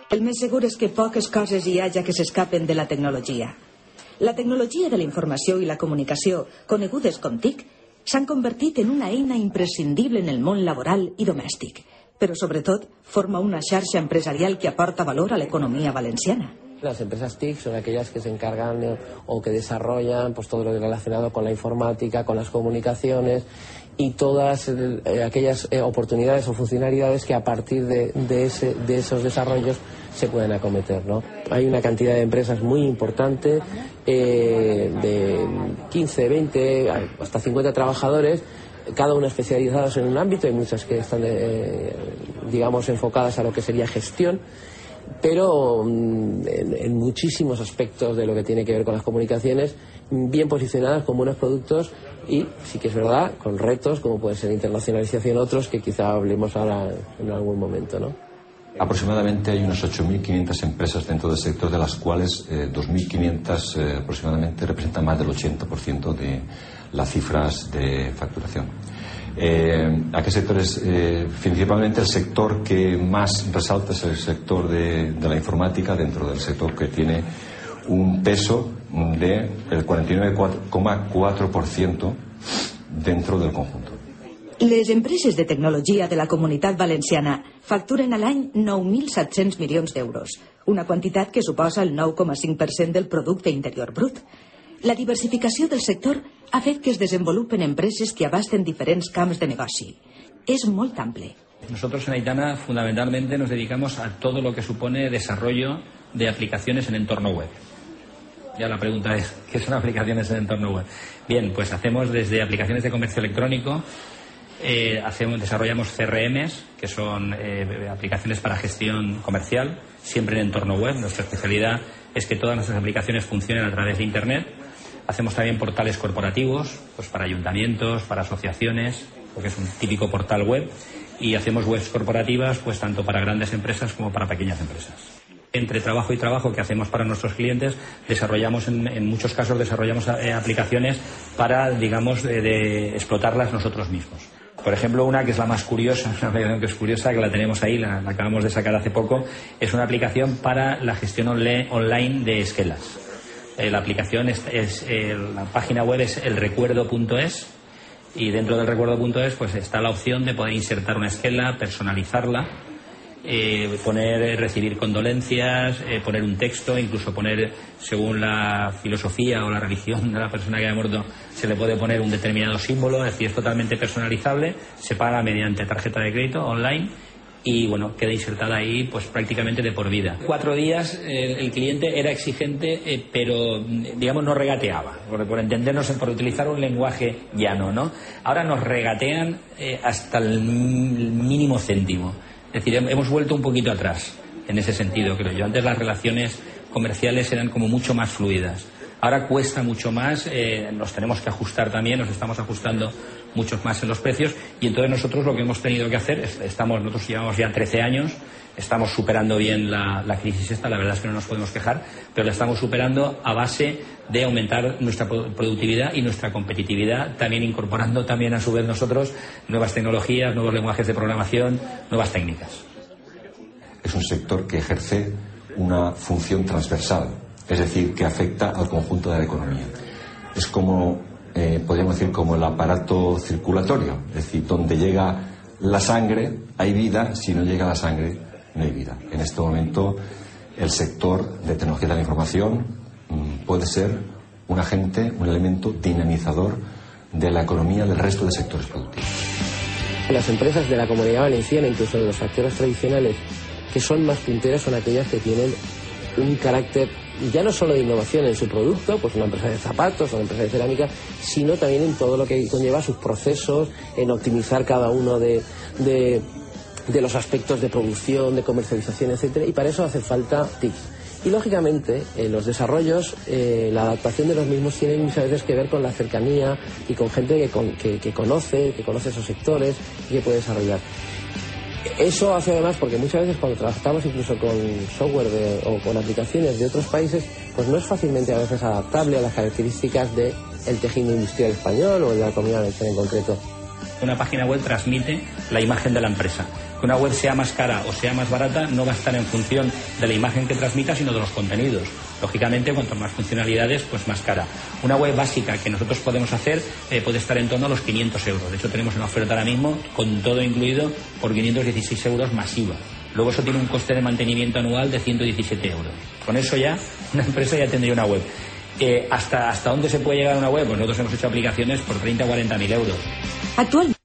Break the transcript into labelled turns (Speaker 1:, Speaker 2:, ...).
Speaker 1: El més segur és que poques coses hi haja que s'escapen de la tecnologia. La tecnologia de la informació i la comunicació, conegudes com TIC, s'han convertit en una eina imprescindible en el món laboral i domèstic, però sobretot forma una xarxa empresarial que aporta valor a l'economia valenciana.
Speaker 2: Las empresas TIC son aquellas que se encargan o que desarrollan pues todo lo relacionado con la informática, con las comunicaciones y todas aquellas oportunidades o funcionalidades que a partir de esos desarrollos se pueden acometer, ¿no? Hay una cantidad de empresas muy importante, de 15, 20, hasta 50 trabajadores, cada una especializados en un ámbito. Hay muchas que están, digamos, enfocadas a lo que sería gestión, pero en muchísimos aspectos de lo que tiene que ver con las comunicaciones, bien posicionadas con buenos productos y, sí que es verdad, con retos como puede ser internacionalización, otros que quizá hablemos ahora en algún momento, ¿no?
Speaker 3: Aproximadamente hay unas 8.500 empresas dentro del sector, de las cuales 2.500 aproximadamente representan más del 80% de las cifras de facturación. ¿A qué sectores? Principalmente el sector que más resalta es el sector de la informática, dentro del sector que tiene un peso del 49,4% dentro del conjunto.
Speaker 1: Les empreses de tecnologia de la Comunitat Valenciana facturen a l'any 9.700 milions d'euros, una quantitat que suposa el 9,5% del producte interior brut. La diversificació del sector ha fet que es desenvolupen empreses que abasten diferents camps de negoci. Es molt ample.
Speaker 4: Nosotros en Aitana fundamentalmente nos dedicamos a todo lo que supone desarrollo de aplicaciones en entorno web. Ya la pregunta es, ¿qué son aplicaciones en entorno web? Bien, pues hacemos desde aplicaciones de comercio electrónico, desarrollamos CRMs, que son aplicaciones para gestión comercial, siempre en entorno web. Nuestra especialidad es que todas nuestras aplicaciones funcionen a través de Internet. Hacemos también portales corporativos, pues para ayuntamientos, para asociaciones, porque es un típico portal web, y hacemos webs corporativas, pues tanto para grandes empresas como para pequeñas empresas. Entre trabajo y trabajo que hacemos para nuestros clientes, desarrollamos en muchos casos aplicaciones para, digamos, de explotarlas nosotros mismos. Por ejemplo, una que es la más curiosa, una aplicación que es curiosa, que la tenemos ahí, la acabamos de sacar hace poco, es una aplicación para la gestión online de esquelas. La aplicación la página web es elrecuerdo.es, y dentro del recuerdo.es pues está la opción de poder insertar una esquela, personalizarla, recibir condolencias, poner un texto, incluso poner, según la filosofía o la religión de la persona que ha muerto, se le puede poner un determinado símbolo. Es decir, es totalmente personalizable, se paga mediante tarjeta de crédito online y bueno, queda insertada ahí pues prácticamente de por vida. 4 días el cliente era exigente, pero digamos no regateaba, por entendernos, por utilizar un lenguaje llano, ¿no? Ahora nos regatean hasta el mínimo céntimo. Es decir, hemos vuelto un poquito atrás en ese sentido, creo yo. Antes las relaciones comerciales eran como mucho más fluidas. Ahora cuesta mucho más, nos tenemos que ajustar también, nos estamos ajustando mucho más en los precios, y entonces nosotros lo que hemos tenido que hacer nosotros llevamos ya 13 años, estamos superando bien la crisis esta, la verdad es que no nos podemos quejar, pero la estamos superando a base de aumentar nuestra productividad y nuestra competitividad, también incorporando también a su vez nosotros nuevas tecnologías, nuevos lenguajes de programación, nuevas técnicas.
Speaker 3: Es un sector que ejerce una función transversal, es decir, que afecta al conjunto de la economía. Es como, podríamos decir, como el aparato circulatorio, es decir, donde llega la sangre hay vida, si no llega la sangre no hay vida. En este momento el sector de tecnología de la información puede ser un agente, un elemento dinamizador de la economía del resto de sectores productivos.
Speaker 2: Las empresas de la Comunidad Valenciana, incluso de los actores tradicionales, que son más punteras, son aquellas que tienen un carácter ya no solo de innovación en su producto, pues una empresa de zapatos o una empresa de cerámica, sino también en todo lo que conlleva sus procesos, en optimizar cada uno de los aspectos de producción, de comercialización, etcétera, y para eso hace falta TICs. Y lógicamente los desarrollos, la adaptación de los mismos tienen muchas veces que ver con la cercanía y con gente que conoce esos sectores y que puede desarrollar. Eso hace además, porque muchas veces cuando trabajamos incluso con software o con aplicaciones de otros países, pues no es fácilmente a veces adaptable a las características del tejido industrial español o de la Comunidad Valenciana en concreto.
Speaker 4: Una página web transmite la imagen de la empresa. Que una web sea más cara o sea más barata no va a estar en función de la imagen que transmita, sino de los contenidos. Lógicamente, cuanto más funcionalidades, pues más cara. Una web básica que nosotros podemos hacer puede estar en torno a los 500 euros. De hecho, tenemos una oferta ahora mismo con todo incluido por 516 euros masiva. Luego eso tiene un coste de mantenimiento anual de 117 euros. Con eso ya una empresa ya tendría una web. ¿Hasta dónde se puede llegar a una web? Pues nosotros hemos hecho aplicaciones por 30 o 40.000 euros.
Speaker 1: Actualmente